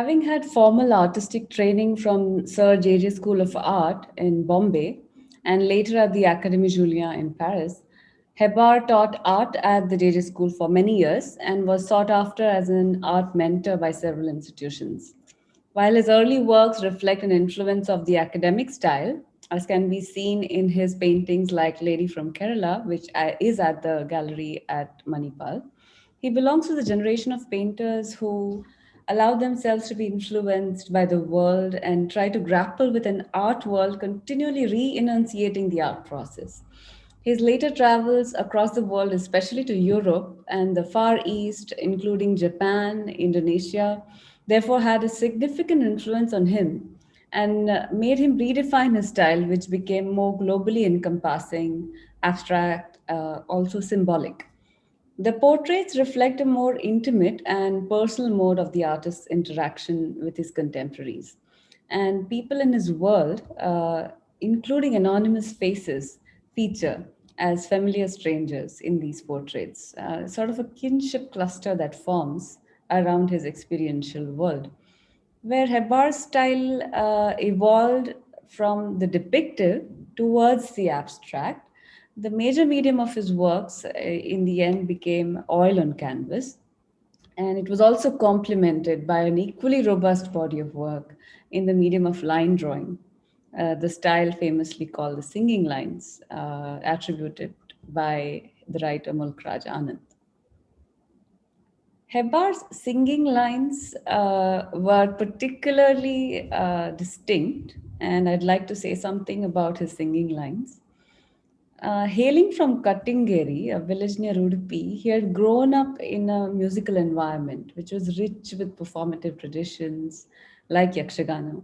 Having had formal artistic training from Sir J.J. School of Art in Bombay and later at the Académie Julian in Paris, Hebbar taught art at the J.J. School for many years and was sought after as an art mentor by several institutions. While his early works reflect an influence of the academic style, as can be seen in his paintings like Lady from Kerala, which is at the gallery at Manipal, he belongs to the generation of painters who allow themselves to be influenced by the world and try to grapple with an art world continually re enunciating the art process. His later travels across the world, especially to Europe and the Far East, including Japan, Indonesia, therefore had a significant influence on him and made him redefine his style, which became more globally encompassing, abstract, also symbolic. The portraits reflect a more intimate and personal mode of the artist's interaction with his contemporaries. And people in his world, including anonymous faces, feature as familiar strangers in these portraits, sort of a kinship cluster that forms around his experiential world. Where Hebbar's style evolved from the depictive towards the abstract, the major medium of his works in the end became oil on canvas, and it was also complemented by an equally robust body of work in the medium of line drawing, the style famously called the singing lines, attributed by the writer Mulk Raj Anand. Hebbar's singing lines were particularly distinct, and I'd like to say something about his singing lines. Hailing from Kattingeri, a village near Udupi, he had grown up in a musical environment which was rich with performative traditions like Yakshagana.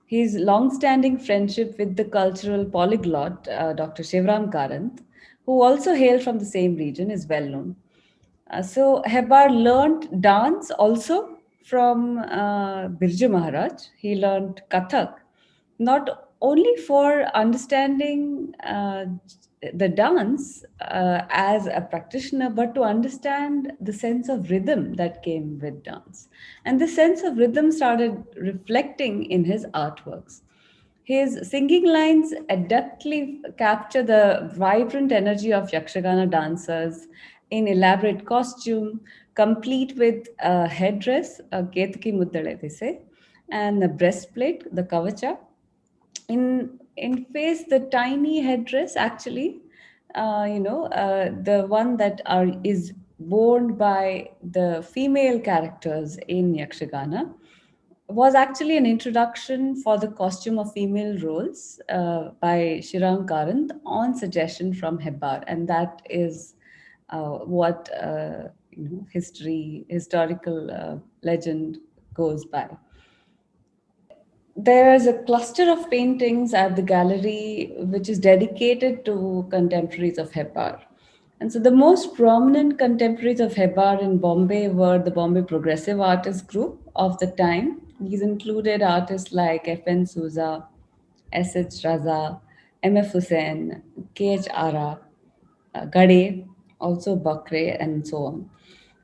His long-standing friendship with the cultural polyglot, Dr. Shivram Karanth, who also hailed from the same region, is well known. So Hebbar learned dance also from Birju Maharaj. He learned Kathak, not only for understanding the dance as a practitioner, but to understand the sense of rhythm that came with dance. And the sense of rhythm started reflecting in his artworks. His singing lines adeptly capture the vibrant energy of Yakshagana dancers in elaborate costume, complete with a headdress, a ketki muddale they say, and a breastplate, the kavacha. In face, the tiny headdress actually, the one that is worn by the female characters in Yakshagana was actually an introduction for the costume of female roles by Shiram Karanth on suggestion from Hebbar, and that is what historical legend goes by. There is a cluster of paintings at the gallery which is dedicated to contemporaries of Hebbar. And so the most prominent contemporaries of Hebbar in Bombay were the Bombay Progressive Artist Group of the time. These included artists like F.N. Souza, S.H. Raza, M.F. Hussain, K.H. Ara, Gade, also Bakre, and so on.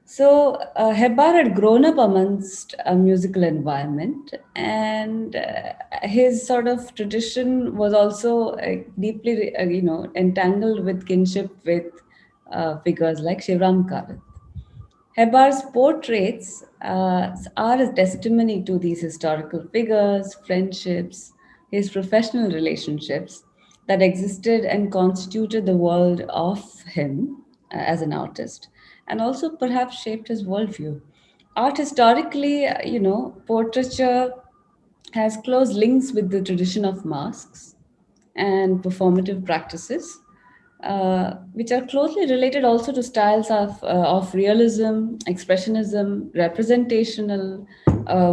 So Hebbar had grown up amongst a musical environment, and his sort of tradition was also deeply, entangled with kinship with figures like Shivram Karat. Hebbar's portraits are a testimony to these historical figures, friendships, his professional relationships that existed and constituted the world of him as an artist, and also perhaps shaped his worldview. Art historically, portraiture has close links with the tradition of masks and performative practices, which are closely related also to styles of realism, expressionism, representational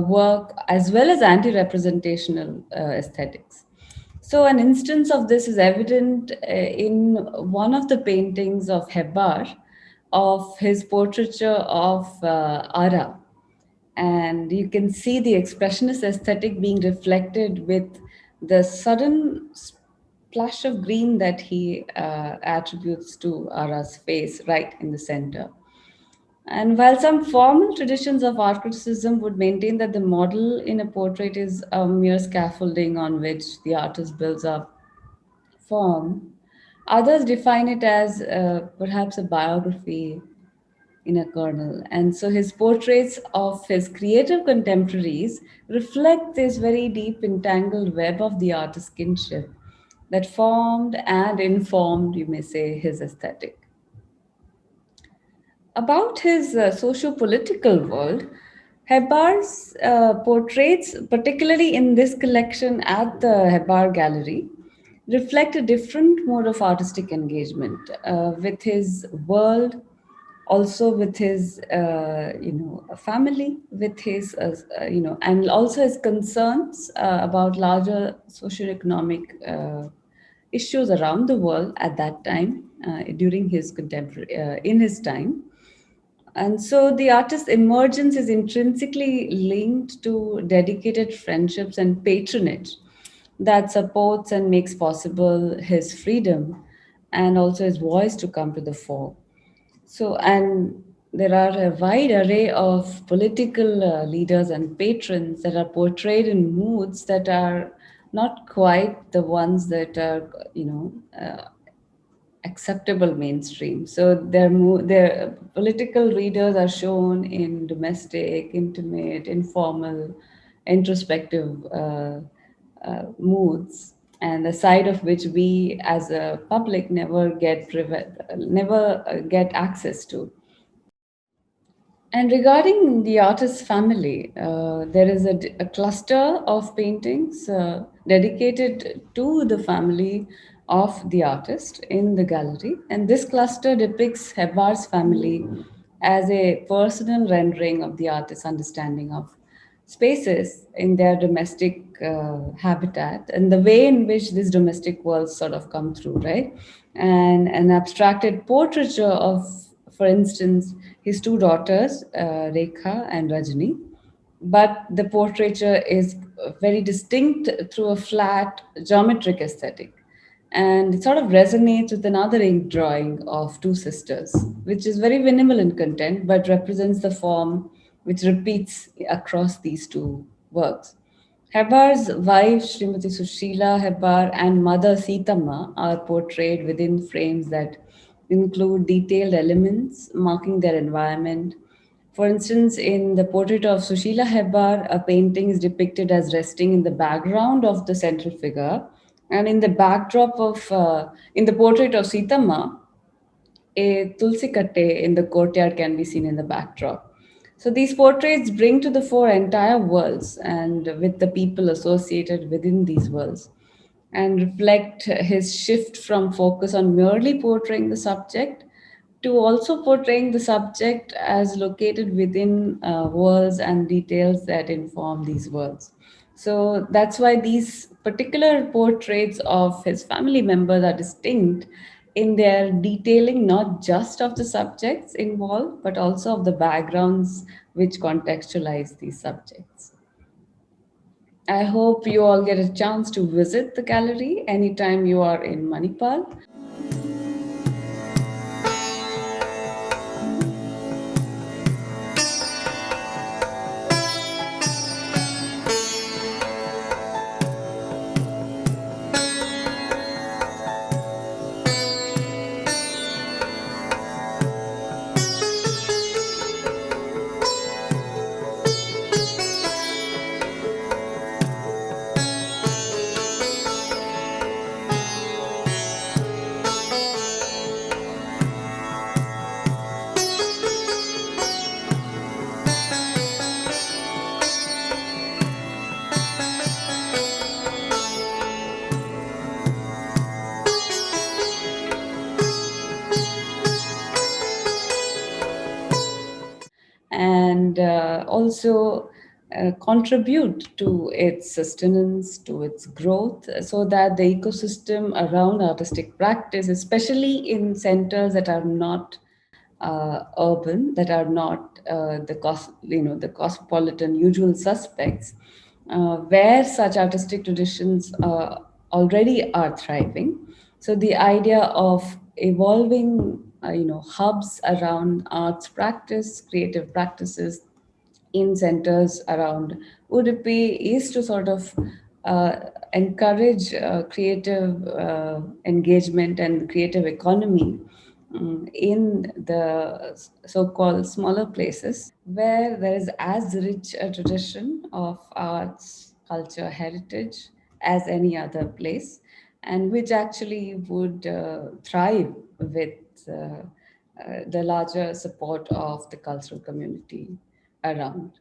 work, as well as anti representational aesthetics. So, an instance of this is evident in one of the paintings of Hebbar of his portraiture of Ara, and you can see the expressionist aesthetic being reflected with the sudden splash of green that he attributes to Ara's face right in the center. And while some formal traditions of art criticism would maintain that the model in a portrait is a mere scaffolding on which the artist builds up form, others define it as perhaps a biography in a kernel. And so his portraits of his creative contemporaries reflect this very deep entangled web of the artist's kinship that formed and informed, you may say, his aesthetic. About his socio-political world, Hebbar's portraits, particularly in this collection at the Hebbar Gallery, reflect a different mode of artistic engagement with his world, also with his, family, with his, and also his concerns about larger socioeconomic issues around the world at that time, during his contemporary, in his time. And so the artist's emergence is intrinsically linked to dedicated friendships and patronage that supports and makes possible his freedom and also his voice to come to the fore. So, and there are a wide array of political leaders and patrons that are portrayed in moods that are not quite the ones that are, acceptable mainstream. So their political readers are shown in domestic, intimate, informal, introspective moods, and the side of which we as a public never get access to. And regarding the artist's family, there is a cluster of paintings dedicated to the family of the artist in the gallery. And this cluster depicts Hebbar's family as a personal rendering of the artist's understanding of spaces in their domestic habitat and the way in which these domestic worlds sort of come through, right? And an abstracted portraiture of, for instance, his two daughters, Rekha and Rajni. But the portraiture is very distinct through a flat geometric aesthetic. And it sort of resonates with another ink drawing of two sisters, which is very minimal in content but represents the form which repeats across these two works. Hebbar's wife, Srimati Sushila Hebbar, and mother Sitama are portrayed within frames that include detailed elements marking their environment. For instance, in the portrait of Sushila Hebbar, a painting is depicted as resting in the background of the central figure, and in the backdrop of, in the portrait of Sitama, a tulsi katte in the courtyard can be seen in the backdrop. So these portraits bring to the fore entire worlds and with the people associated within these worlds and reflect his shift from focus on merely portraying the subject to also portraying the subject as located within worlds and details that inform these worlds. So that's why these particular portraits of his family members are distinct in their detailing, not just of the subjects involved, but also of the backgrounds which contextualize these subjects. I hope you all get a chance to visit the gallery anytime you are in Manipal. And also contribute to its sustenance, to its growth, so that the ecosystem around artistic practice, especially in centers that are not urban, that are not the cosmopolitan usual suspects, where such artistic traditions already are thriving. So the idea of evolving hubs around arts practice, creative practices in centers around Udupi is to sort of uh, encourage creative engagement and creative economy in the so-called smaller places where there is as rich a tradition of arts, culture, heritage as any other place, and which actually would thrive with the larger support of the cultural community around.